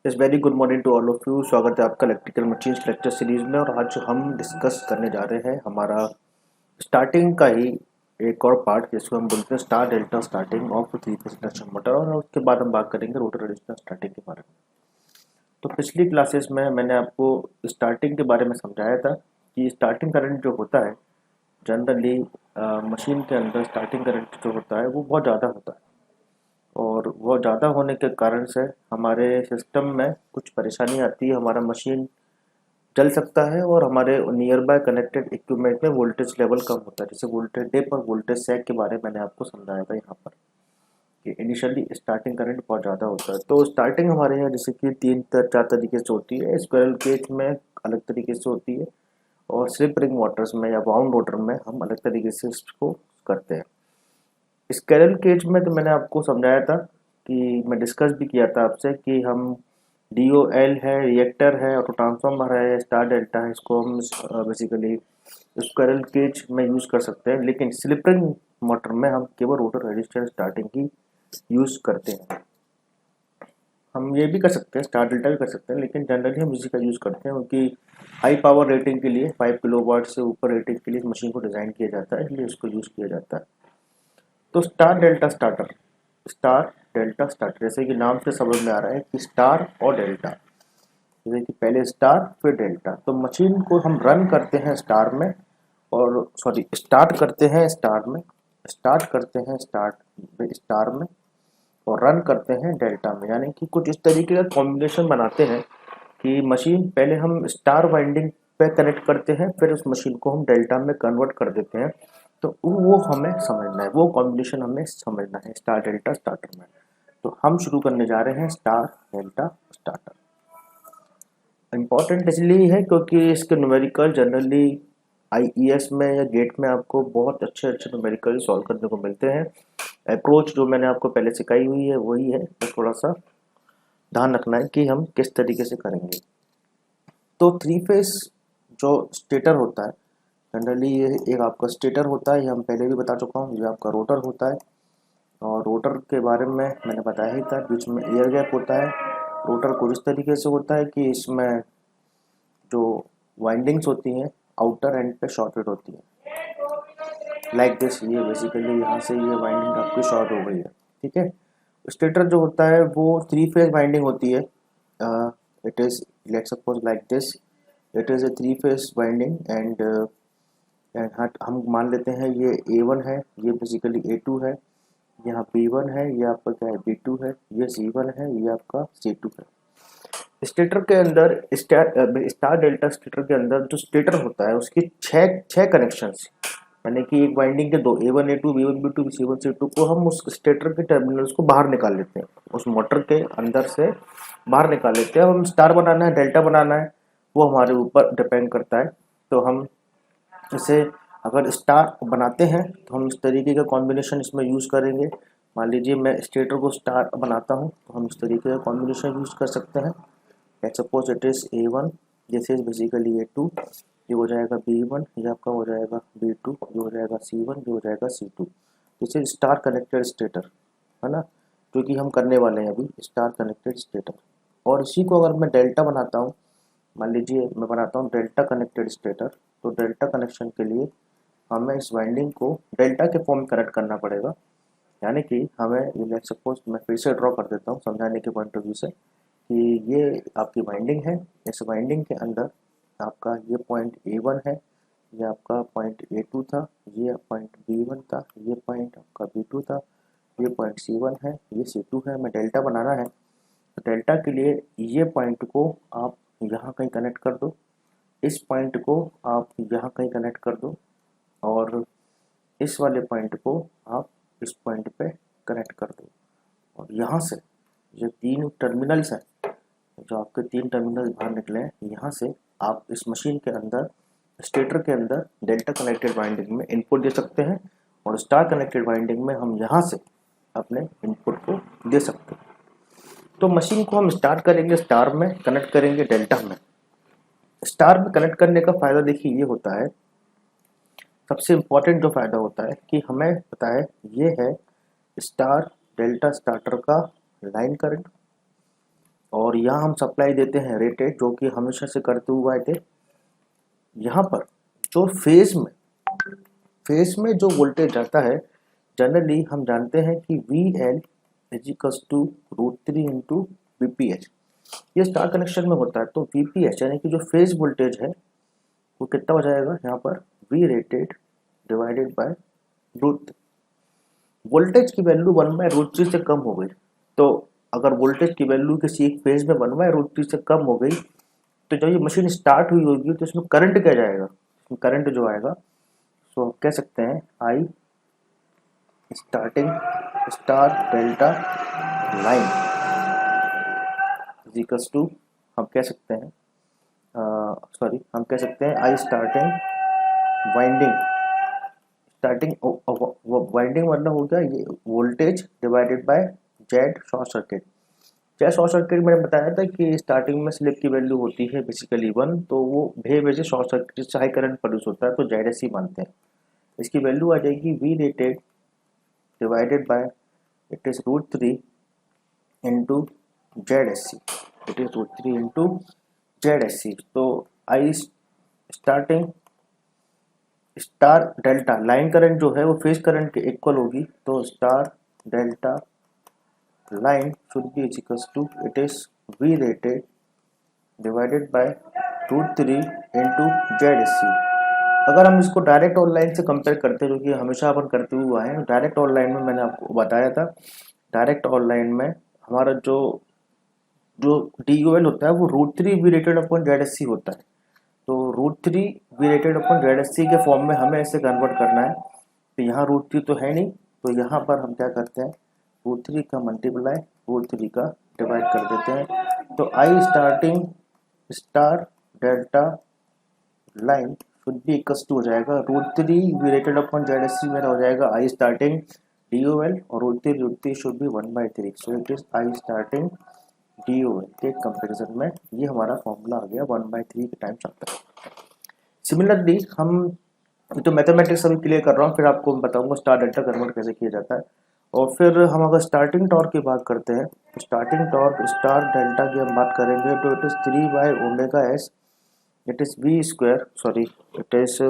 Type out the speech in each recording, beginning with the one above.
इस very good morning to all of you. स्वागत है आपका इलेक्ट्रिकल मशीन्स लेक्चर सीरीज में। और आज हम डिस्कस करने जा रहे हैं हमारा स्टार्टिंग का ही एक और पार्ट जिसको हम बोलते हैं star delta starting of three phase induction motor. और उसके बाद हम बात करेंगे रोटर रजिस्टर स्टार्टिंग के बारे में। तो पिछली क्लासेस में मैंने आपको स्टार्टिंग के बारे में समझाया था कि स्टार्टिंग करंट जो होता है जनरली मशीन के अंदर स्टार्टिंग करंट जो होता है वो बहुत ज़्यादा होता है। और वो ज़्यादा होने के कारण से हमारे सिस्टम में कुछ परेशानी आती है, हमारा मशीन जल सकता है और हमारे नियर बाय कनेक्टेड इक्विपमेंट में वोल्टेज लेवल कम होता है। जैसे वोल्टेज डिप और वोल्टेज सैग के बारे में मैंने आपको समझाया था यहाँ पर कि इनिशियली स्टार्टिंग करंट बहुत ज़्यादा होता है। तो स्टार्टिंग हमारे यहाँ जैसे कि चार तरीके से होती है। स्क्विरल केज में अलग तरीके से होती है और स्लिप रिंग मोटर्स में या वाउंड रोटर में हम अलग तरीके से इसको करते हैं। स्क्विरल केज में तो मैंने आपको समझाया था कि मैं डिस्कस भी किया था आपसे कि हम DOL है, रिएक्टर है, ऑटो ट्रांसफार्मर है, स्टार डेल्टा है, इसको हम बेसिकली स्क्विरल केज में यूज़ कर सकते हैं। लेकिन स्लिप रिंग मोटर में हम केवल रोटर रजिस्टेंस स्टार्टिंग की यूज़ करते हैं। हम ये भी कर सकते हैं, स्टार डेल्टा भी कर सकते हैं, लेकिन जनरली हम इसी का यूज़ करते हैं क्योंकि हाई पावर रेटिंग के लिए 5 किलोवाट से ऊपर रेटिंग के लिए इस मशीन को डिज़ाइन किया जाता है, इसलिए इसको यूज़ किया जाता है। तो स्टार डेल्टा स्टार्टर जैसे कि नाम से समझ में आ रहा है कि स्टार और डेल्टा, जैसे कि पहले स्टार फिर डेल्टा। तो मशीन को हम रन करते हैं स्टार में और स्टार्ट करते हैं स्टार में और रन करते हैं डेल्टा में। यानी कि कुछ इस तरीके का कॉम्बिनेशन बनाते हैं कि मशीन पहले हम स्टार वाइंडिंग पे कनेक्ट करते हैं, फिर उस मशीन को हम डेल्टा में कन्वर्ट कर देते हैं। तो वो हमें समझना है, वो कॉम्बिनेशन हमें समझना है स्टार डेल्टा स्टार्टर में। तो हम शुरू करने जा रहे हैं स्टार डेल्टा स्टार्टर। इम्पॉर्टेंट इसलिए है क्योंकि इसके न्यूमेरिकल जनरली IES में या गेट में आपको बहुत अच्छे अच्छे न्यूमेरिकल सॉल्व करने को मिलते हैं। अप्रोच जो मैंने आपको पहले सिखाई हुई है वही है, तो थोड़ा सा ध्यान रखना है कि हम किस तरीके से करेंगे। तो थ्री फेस जो स्टेटर होता है जनरली ये एक आपका स्टेटर होता है, ये हम पहले भी बता चुका हूँ। ये आपका रोटर होता है और रोटर के बारे में मैंने बताया ही था, बीच में एयर गैप होता है। रोटर को इस तरीके से होता है कि इसमें जो वाइंडिंग्स होती हैं आउटर एंड पे शॉर्टेड होती है लाइक दिस। ये बेसिकली यहाँ से ये वाइंडिंग आपकी शॉर्ट हो गई है, ठीक है। स्टेटर जो होता है वो थ्री फेज वाइंडिंग होती है। It is let's suppose like this, it is a three phase winding and हम मान लेते हैं ये A1 है, ये बेसिकली A2 है, यहाँ B1 है, ये आपका क्या है B2 है, ये C1 है, ये आपका C2 है। स्टेटर के अंदर स्टार डेल्टा स्टेटर के अंदर जो स्टेटर होता है उसकी छह कनेक्शंस, यानी कि एक वाइंडिंग के दो A1 A2 B1 B2 C1 C2 को हम उस स्टेटर के टर्मिनल्स को बाहर निकाल लेते हैं, उस मोटर के अंदर से बाहर निकाल लेते हैं। हम स्टार बनाना है डेल्टा बनाना है वो हमारे ऊपर डिपेंड करता है। तो हम इसे अगर स्टार बनाते हैं तो हम इस तरीके का कॉम्बिनेशन इसमें यूज़ करेंगे। मान लीजिए मैं स्टेटर को स्टार बनाता हूँ तो हम इस तरीके का कॉम्बिनेशन यूज़ कर सकते हैं। Let's suppose it is A1, this is basically A2, ये हो जाएगा B1, ये आपका हो जाएगा B2, ये हो जाएगा C1, ये हो जाएगा C2। This is star connected stator, है ना, जो कि हम करने वाले हैं अभी, स्टार कनेक्टेड स्टेटर। और इसी को अगर मैं डेल्टा बनाता हूँ, मान लीजिए मैं बनाता हूँ डेल्टा कनेक्टेड स्टेटर, तो डेल्टा कनेक्शन के लिए हमें इस वाइंडिंग को डेल्टा के फॉर्म में कनेक्ट करना पड़ेगा। यानी कि हमें ये लेट्स सपोज मैं फिर से ड्रॉ कर देता हूँ समझाने के पॉइंट ऑफ व्यू से कि ये आपकी वाइंडिंग है। इस वाइंडिंग के अंदर आपका ये पॉइंट A1 है, ये आपका पॉइंट A2 था, ये पॉइंट B1 था, ये पॉइंट आपका B2 था, ये पॉइंट C1 है, ये C2 है। मैं डेल्टा बनाना है तो डेल्टा के लिए ये पॉइंट को आप यहाँ कहीं कनेक्ट कर दो, इस पॉइंट को आप यहाँ कहीं कनेक्ट कर दो और इस वाले पॉइंट को आप इस पॉइंट पे कनेक्ट कर दो। और यहाँ से जो तीन टर्मिनल्स हैं, जो आपके तीन टर्मिनल बाहर निकले हैं, यहाँ से आप इस मशीन के अंदर स्टेटर के अंदर डेल्टा कनेक्टेड वाइंडिंग में इनपुट दे सकते हैं और स्टार कनेक्टेड वाइंडिंग में हम यहाँ से अपने इनपुट को दे सकते हैं। तो मशीन को हम स्टार्ट करेंगे स्टार में, कनेक्ट करेंगे डेल्टा में। स्टार में कनेक्ट करने का फ़ायदा देखिए ये होता है, सबसे इम्पोर्टेंट जो फ़ायदा होता है कि हमें पता है ये है स्टार डेल्टा स्टार्टर का लाइन करंट और और यहाँ हम सप्लाई देते हैं रेटेड, जो कि हमेशा से करते हुए आए थे। यहाँ पर जो फेज में जो वोल्टेज जाता है, जनरली हम जानते हैं कि VL is equals to √3 into VPH, ये स्टार कनेक्शन में होता है। तो VPH यानी कि जो फेज वोल्टेज है वो कितना हो जाएगा यहाँ पर, V rated divided by √3। Voltage की वैल्यू 1/√3 से कम हो गई, तो अगर वोल्टेज की वैल्यू किसी एक फेज में 1/√3 से कम हो गई, तो जब ये मशीन स्टार्ट हुई होगी तो इसमें करंट क्या जाएगा, इसमें करंट जो आएगा, तो हम कह सकते हैं I starting star delta line equals to, हम कह सकते हैं हम कह सकते हैं आई स्टार्टिंग वाइंडिंग मतलब हो गया ये voltage divided by Z short circuit. Z short circuit मैंने बताया था कि स्टार्टिंग में स्लिप की वैल्यू होती है बेसिकली 1, तो वो वजह शॉर्ट सर्किट से हाई करंट प्रोड्यूस होता है, तो जेड एस सी मानते हैं। इसकी वैल्यू आ जाएगी V rated divided by it is √3 into Z S C, it is √3 into Z S C. तो I starting star delta line current जो है वो फेज करंट के इक्वल होगी, तो star delta line should be equals to it is V rated divided by √3 into Z S C. अगर हम इसको डायरेक्ट ऑनलाइन से कंपेयर करते हैं, जो कि हमेशा अपन करते हुए आए हैं, डायरेक्ट ऑनलाइन में मैंने आपको बताया था, डायरेक्ट ऑनलाइन में हमारा जो जो DOL होता है वो √3 V rated upon Z S C होता है। तो √3 V rated upon Z S C के फॉर्म में हमें इसे कन्वर्ट करना है। तो यहाँ √3 तो है नहीं, तो यहाँ पर हम क्या करते हैं, √3 का मल्टीप्लाई √3 का डिवाइड कर देते हैं। तो I starting star delta line should be equals to हो जाएगा √3 V rated upon Z S C, मेरा हो जाएगा आई स्टार्टिंग DOL, और √3 should be 1/3, so it is I starting DOL के कंपेरिजन में ये हमारा फॉर्मूला आ गया 1/3 के टाइम्स आता है। सिमिलरली हम तो मैथमेटिक्स अभी क्लियर कर रहा हूँ, फिर आपको बताऊंगा स्टार डेल्टा कन्वर्ट कैसे किया जाता है। और फिर हम अगर स्टार्टिंग टॉर्क की बात करते हैं, तो स्टार्टिंग टॉर्क स्टार डेल्टा की हम बात करेंगे, तो it is 3/ω/s, it is v square, sorry it is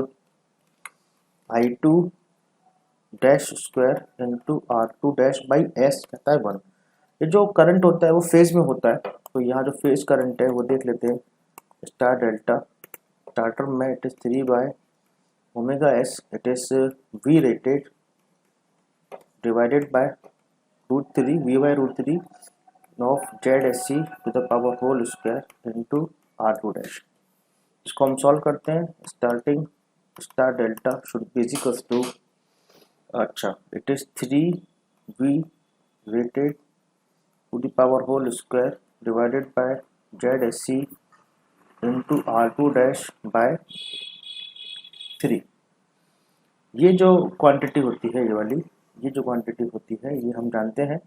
I2 dash square into R2 dash by s कहता है 1। ये जो करंट होता है वो फेज में होता है, तो यहाँ जो फेज करंट है वो देख लेते हैं। स्टार डेल्टा स्टार्टर में it is 3/ω/s, it is v rated divided by √3 v/√3 of Z S C to the power whole square into R2 dash. इसको हम सॉल्व करते हैं। Starting star delta should be equals to, अच्छा it is 3v rated to the power whole square divided by Z S C into R2 dash by 3। ये जो quantity होती है, ये जो क्वांटिटी होती है, ये हम जानते हैं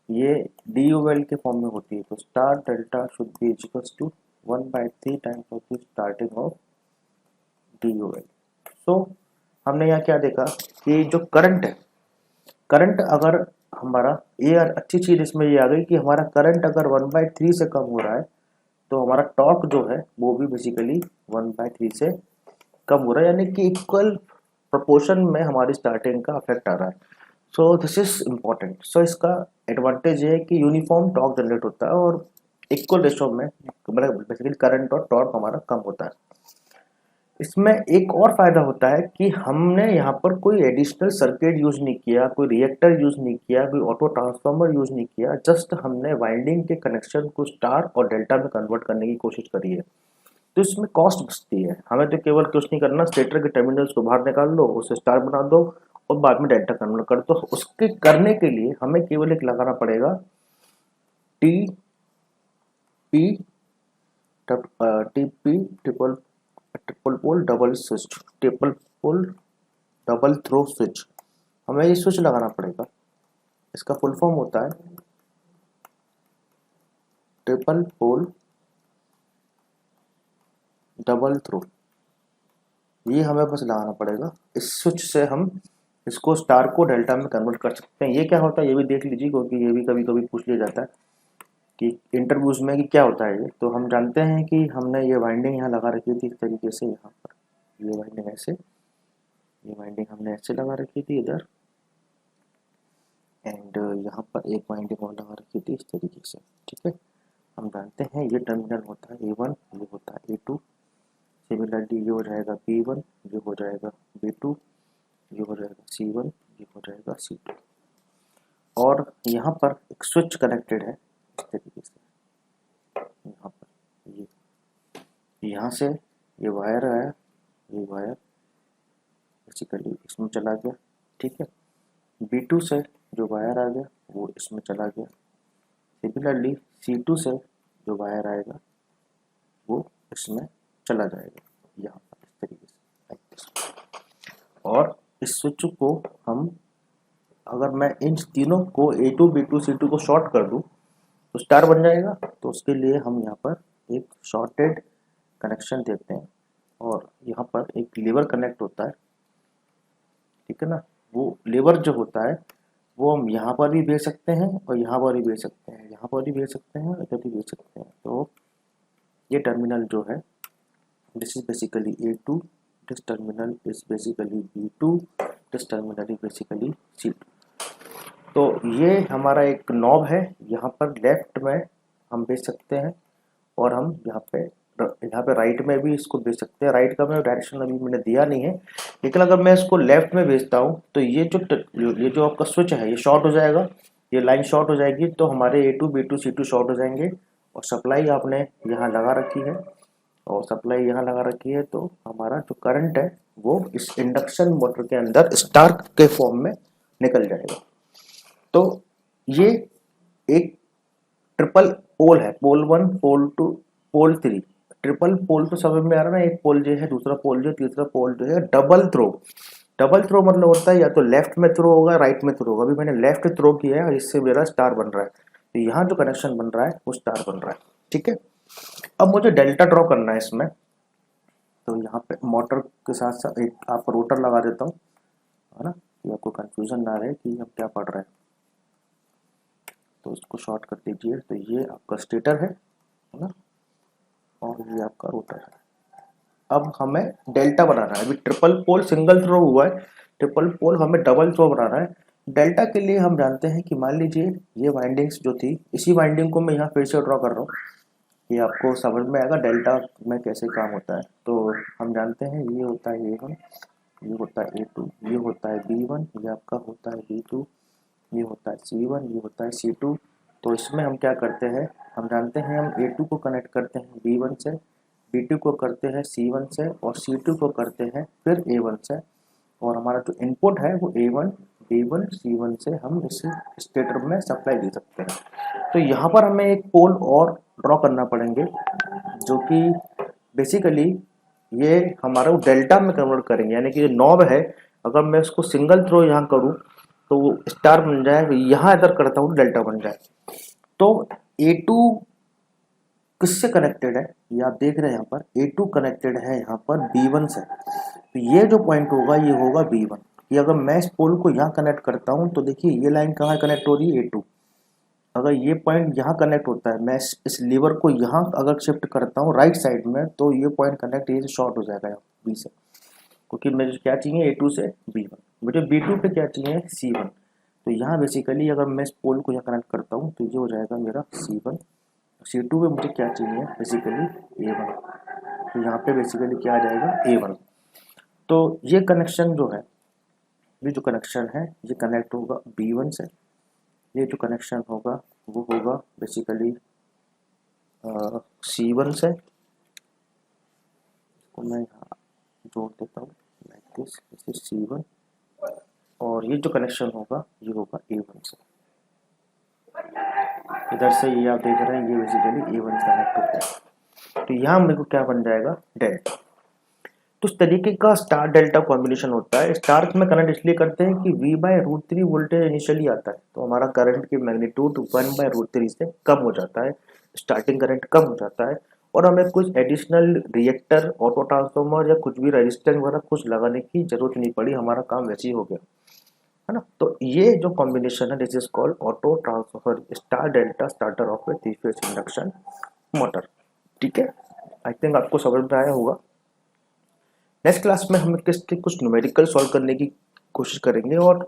ये DOL के फॉर्म में होती है। तो star delta should be equals to 1/3 times of the starting of DOL। So हमने यहाँ क्या देखा कि जो करंट है, करंट अगर हमारा ये अच्छी चीज इसमें ये आ गई कि हमारा करंट अगर 1/3 से कम हो रहा है, तो हमारा टॉर्क जो है वो भी बेसिकली 1/3 से कम हो रहा है, यानी कि इक्वल प्रोपोर्शन में हमारी स्टार्टिंग का अफेक्ट आ रहा है। So this is important. So इसका एडवांटेज ये है कि यूनिफॉर्म टॉर्क जनरेट होता है और इक्वल रेशो में, मतलब बेसिकली करंट और टॉर्क हमारा कम होता है। इसमें एक और फायदा होता है कि हमने यहाँ पर कोई एडिशनल सर्किट यूज नहीं किया, कोई रिएक्टर यूज नहीं किया, कोई ऑटो ट्रांसफार्मर यूज नहीं किया, जस्ट हमने वाइंडिंग के कनेक्शन को स्टार और डेल्टा में कन्वर्ट करने की कोशिश करी है। तो इसमें कॉस्ट बचती है, हमें तो केवल कुछ नहीं करना, स्टेटर के टर्मिनल्स को बाहर निकाल लो, उसे स्टार बना दो और बाद में डेल्टा कन्वर्ट कर दो। उसके करने के लिए हमें केवल एक लगाना पड़ेगा TP triple pole double switch, triple pole double throw switch, हमें ये स्विच लगाना पड़ेगा। इसका फुल फॉर्म होता है ट्रिपल पोल डबल थ्रो, ये हमें बस लगाना पड़ेगा। इस स्विच से हम इसको स्टार को डेल्टा में कन्वर्ट कर सकते हैं। ये क्या होता है ये भी देख लीजिए, क्योंकि ये भी कभी कभी पूछ लिया जाता है। कि इंटरव्यूज में कि क्या होता है ये, तो हम जानते हैं कि हमने ये वाइंडिंग यहाँ लगा रखी थी इस तरीके से, यहाँ पर ये वाइंडिंग ऐसे, ये वाइंडिंग हमने ऐसे लगा रखी थी इधर, एंड यहाँ पर एक वाइंडिंग और लगा रखी थी इस तरीके से, ठीक है। हम जानते हैं ये टर्मिनल होता है A1, ये होता है A2, सिमिलरली ये हो जाएगा B1, ये हो जाएगा B2, ये हो जाएगा C1, ये हो जाएगा C2, और यहाँ पर एक स्विच कनेक्टेड है इस तरीके से, यहाँ पर ये, यहाँ से ये वायर आया, ये वायर बेसिकली इसमें चला गया, ठीक है। B2 से जो वायर आ गया वो इसमें चला गया, सिमिलरली C2 से जो वायर आएगा वो इसमें चला जाएगा, यहाँ पर इस तरीके से। और इस स्विच को हम, अगर मैं इन तीनों को A2, B2, C2 को शॉर्ट कर दूँ तो स्टार बन जाएगा, तो उसके लिए हम यहाँ पर एक शॉर्टेड कनेक्शन देते हैं, और यहाँ पर एक लीवर कनेक्ट होता है, ठीक है ना। वो लीवर जो होता है वो हम यहाँ पर भी भेज सकते हैं और यहाँ पर भी भेज सकते हैं, यहाँ पर भी भेज सकते हैं, इधर भी भेज सकते हैं। तो ये टर्मिनल जो है, this is basically A2, this terminal is basically B2, this terminal is basically C2। तो ये हमारा एक नॉब है, यहाँ पर लेफ्ट में हम भेज सकते हैं, और हम यहाँ पे राइट में भी इसको भेज सकते हैं। राइट का मैं डायरेक्शन अभी मैंने दिया नहीं है, लेकिन अगर मैं इसको लेफ्ट में भेजता हूँ तो ये जो आपका स्विच है ये शॉर्ट हो जाएगा, ये लाइन शॉर्ट हो जाएगी, तो हमारे A2, B2, C2 शॉर्ट हो जाएंगे, और सप्लाई आपने यहाँ लगा रखी है, और सप्लाई यहाँ लगा रखी है, तो हमारा जो करंट है वो इस इंडक्शन मोटर के अंदर स्टार के फॉर्म में निकल जाएगा। तो ये एक ट्रिपल पोल है, पोल 1, पोल 2, पोल 3। ट्रिपल पोल तो समझ में आ रहा है ना, एक पोल जो है, दूसरा पोल जो, तीसरा पोल जो है। डबल थ्रो, डबल थ्रो मतलब होता है या तो लेफ्ट में थ्रो होगा, राइट में थ्रो होगा। अभी मैंने लेफ्ट थ्रो किया है और इससे मेरा स्टार बन रहा है, तो यहाँ जो कनेक्शन बन रहा है वो स्टार बन रहा है, ठीक है। अब मुझे डेल्टा ड्रॉ करना है इसमें, तो यहाँ पे मोटर के साथ साथ एक आपको रोटर लगा देता हूँ, है ना, कि आपको कंफ्यूजन ना रहे कि हम क्या पढ़ रहे हैं। तो इसको शॉर्ट कर दीजिए, तो ये आपका स्टेटर है ना, और ये आपका रोटर है। अब हमें डेल्टा बनाना है, अभी ट्रिपल पोल सिंगल थ्रो हुआ है, ट्रिपल पोल हमें डबल थ्रो बनाना है। डेल्टा के लिए हम जानते हैं कि मान लीजिए ये वाइंडिंग्स जो थी, इसी वाइंडिंग को मैं यहाँ फिर से ड्रॉ कर रहा हूँ, ये आपको समझ में आएगा डेल्टा में कैसे काम होता है। तो हम जानते हैं ये होता है A1, ये होता है A2, ये होता है B1, ये आपका होता है B2, ये होता है C1, ये होता है C2। तो इसमें हम क्या करते हैं, हम जानते हैं हम A2 को कनेक्ट करते हैं B1 से, B2 को करते हैं C1 से, और C2 को करते हैं फिर A1 से, और हमारा जो इनपुट है वो A1, B1, C1 से हम इस स्टेटर में सप्लाई दे सकते हैं। तो यहाँ पर हमें एक पोल और ड्रॉ करना पड़ेंगे, जो कि बेसिकली ये हमारा डेल्टा में कन्वर्ट करेंगे, यानी कि जो नॉब है, अगर मैं इसको सिंगल थ्रो यहाँ करूँ तो वो स्टार बन जाए, यहाँ इधर करता हूँ डेल्टा बन जाए। तो A2 किससे कनेक्टेड है, ये आप देख रहे हैं यहाँ पर A2 कनेक्टेड है यहाँ पर B1 से, तो ये जो पॉइंट होगा ये होगा B1। कि अगर मैं इस पोल को यहाँ कनेक्ट करता हूँ तो देखिए ये लाइन कहाँ कनेक्ट हो रही है, A2। अगर ये पॉइंट यहाँ कनेक्ट होता है, मैं इस लीवर को यहाँ अगर शिफ्ट करता हूँ राइट साइड में, तो ये पॉइंट कनेक्ट ये शॉर्ट हो जाएगा B से, क्योंकि मुझे क्या चाहिए A2 से B1, मुझे B2 पे क्या चाहिए C1। तो यहाँ बेसिकली अगर मैं इस पोल को यहाँ कनेक्ट करता हूँ तो ये हो जाएगा मेरा C1, C2 पे मुझे क्या चाहिए बेसिकली A1, तो यहाँ पे बेसिकली क्या आ जाएगा A1। तो ये कनेक्शन जो है, ये जो कनेक्शन है ये कनेक्ट होगा B1 से, ये जो कनेक्शन होगा वो होगा बेसिकली C1 से, तो मैं यहाँ जोड़ देता हूँ लाइक दिस C1, और ये जो कनेक्शन होगा ये होगा A1 से। इधर से ये आप देख रहे हैं ये बेसिकली A1 से कनेक्ट होता है, तो यहाँ मेरे को क्या बन जाएगा डेल्टा। तो इस तरीके का स्टार डेल्टा कॉम्बिनेशन होता है। स्टार में करंट इसलिए करते हैं कि V/√3 वोल्टेज इनिशियली आता है, तो हमारा करंट की मैग्नीट्यूड 1/√3 से कम हो जाता है, स्टार्टिंग करंट कम हो जाता है, और हमें कुछ एडिशनल रिएक्टर, ऑटो ट्रांसफार्मर या कुछ भी रजिस्टर वगैरह कुछ लगाने की जरूरत नहीं पड़ी, हमारा काम वैसे ही हो गया। है ना। तो ये जो कॉम्बिनेशन है this is called auto transfer star delta starter of A 3 phase induction motor. ठीक है, आई थिंक आपको समझ में आया होगा। नेक्स्ट क्लास में हम किसके कुछ न्यूमेरिकल सॉल्व करने की कोशिश करेंगे और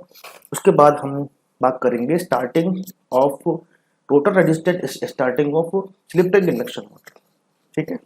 उसके बाद हम बात करेंगे starting of total resistance starting of slip ring induction motor. ठीक है।